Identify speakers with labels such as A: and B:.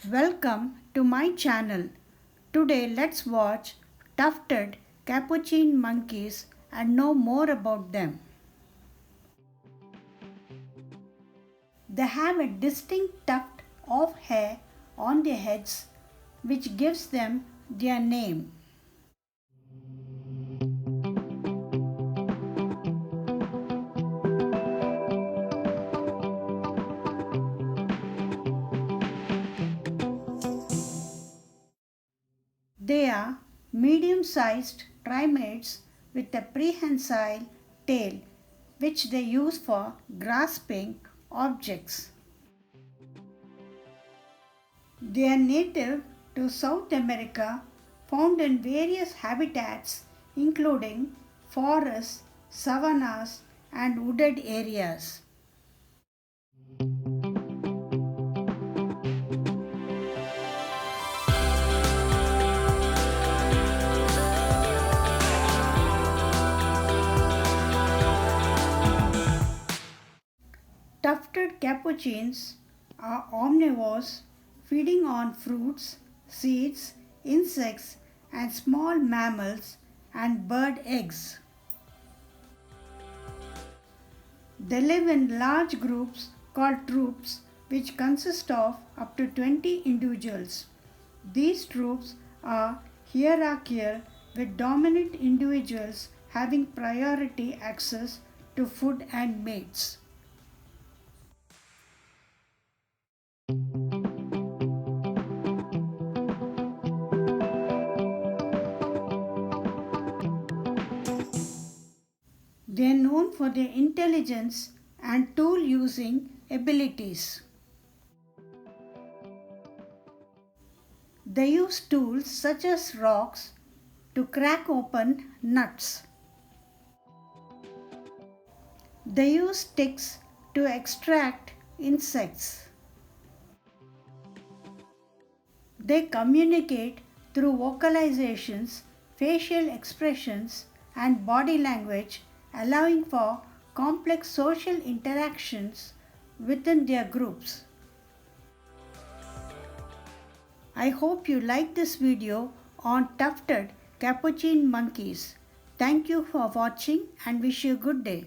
A: Welcome to my channel. Today let's watch tufted capuchin monkeys and know more about them. They have a distinct tuft of hair on their heads which gives them their name. They are medium-sized primates with a prehensile tail which they use for grasping objects. They are native to South America, found in various habitats including forests, savannas and wooded areas. Tufted capuchins are omnivores, feeding on fruits, seeds, insects, and small mammals and bird eggs. They live in large groups called troops, which consist of up to 20 individuals. These troops are hierarchical, with dominant individuals having priority access to food and mates. They are known for their intelligence and tool using abilities. They use tools such as rocks to crack open nuts. They use sticks to extract insects. They communicate through vocalizations, facial expressions, and body language, allowing for complex social interactions within their groups. I hope you like this video on tufted capuchin monkeys. Thank you for watching and wish you a good day.